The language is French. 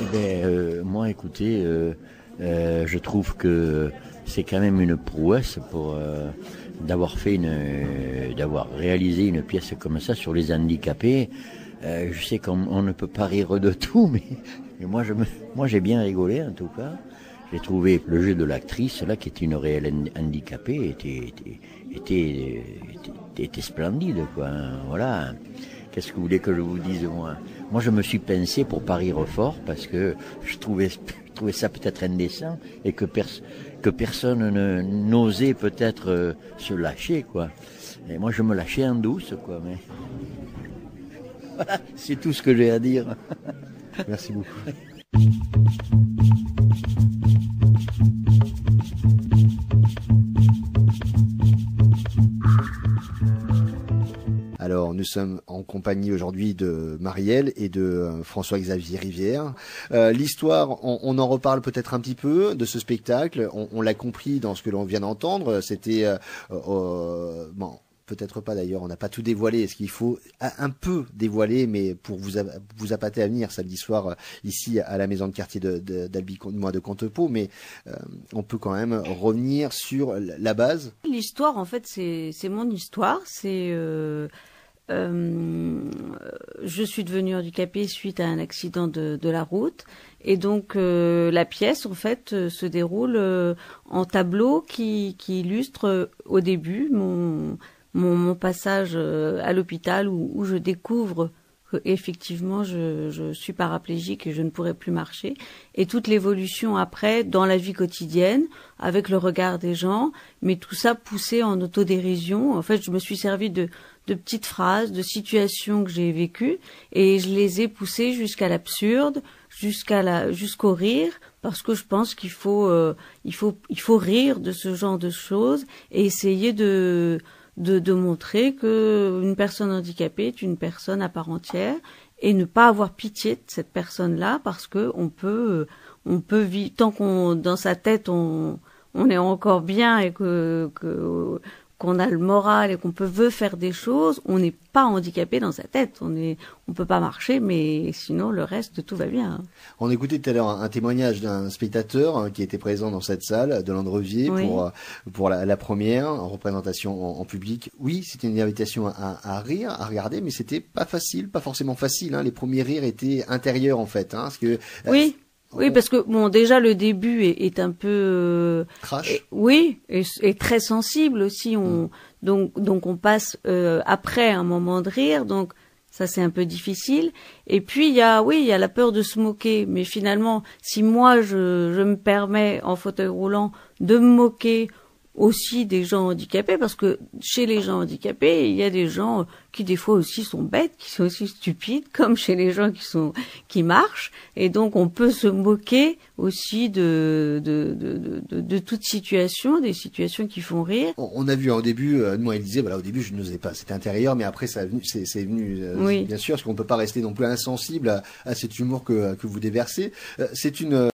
Eh ben, moi, écoutez, je trouve que c'est quand même une prouesse pour d'avoir réalisé une pièce comme ça sur les handicapés. Je sais qu'on ne peut pas rire de tout, mais moi j'ai bien rigolé en tout cas. J'ai trouvé le jeu de l'actrice là, qui était une réelle handicapée, était splendide, quoi. Voilà. Qu'est-ce que vous voulez que je vous dise, moi? Moi, je me suis pincé pour pas rire fort parce que je trouvais ça peut-être indécent et que personne n'osait peut-être se lâcher, quoi. Et moi, je me lâchais en douce, quoi. Mais voilà, c'est tout ce que j'ai à dire. Merci beaucoup. Alors, nous sommes en compagnie aujourd'hui de Marielle et de François-Xavier Rivière. L'histoire, on en reparle peut-être un petit peu de ce spectacle. On l'a compris dans ce que l'on vient d'entendre. C'était bon, peut-être pas d'ailleurs. On n'a pas tout dévoilé. Est-ce qu'il faut un peu dévoiler, mais pour vous appâter à venir samedi soir ici à la maison de quartier de Contepot, mais on peut quand même revenir sur la base. L'histoire, en fait, c'est mon histoire. Je suis devenue handicapée suite à un accident de la route, et donc la pièce en fait se déroule en tableau qui illustre au début mon passage à l'hôpital où je découvre qu'effectivement je suis paraplégique et je ne pourrai plus marcher, et toute l'évolution après dans la vie quotidienne avec le regard des gens, mais tout ça poussé en autodérision. En fait, je me suis servi de petites phrases, de situations que j'ai vécues, et je les ai poussées jusqu'à l'absurde, jusqu'au rire, parce que je pense qu'il faut rire de ce genre de choses et essayer de montrer que une personne handicapée est une personne à part entière, et ne pas avoir pitié de cette personne-là, parce que on peut vivre tant qu'on dans sa tête on est encore bien et qu'on a le moral et qu'on veut faire des choses, on n'est pas handicapé dans sa tête. On peut pas marcher, mais sinon le reste, tout va bien. On écoutait tout à l'heure un témoignage d'un spectateur qui était présent dans cette salle de Landrevier, oui, pour la première en représentation en public. Oui, c'était une invitation à rire, à regarder, mais c'était pas facile, pas forcément facile, hein. Les premiers rires étaient intérieurs en fait, hein, parce que oui. Oui, parce que bon, déjà le début est un peu crash. Oui, et très sensible aussi. Donc on passe après un moment de rire, donc ça c'est un peu difficile. Et puis il y a la peur de se moquer. Mais finalement, si moi je me permets en fauteuil roulant de me moquer aussi des gens handicapés, parce que chez les gens handicapés, il y a des gens qui des fois aussi sont bêtes, qui sont aussi stupides, comme chez les gens qui marchent, et donc on peut se moquer aussi de toute situation, des situations qui font rire. On a vu au début, moi elle disait, voilà, au début je n'osais pas, c'était intérieur, mais après c'est venu, oui, bien sûr, parce qu'on peut pas rester non plus insensible à cet humour que vous déversez. C'est une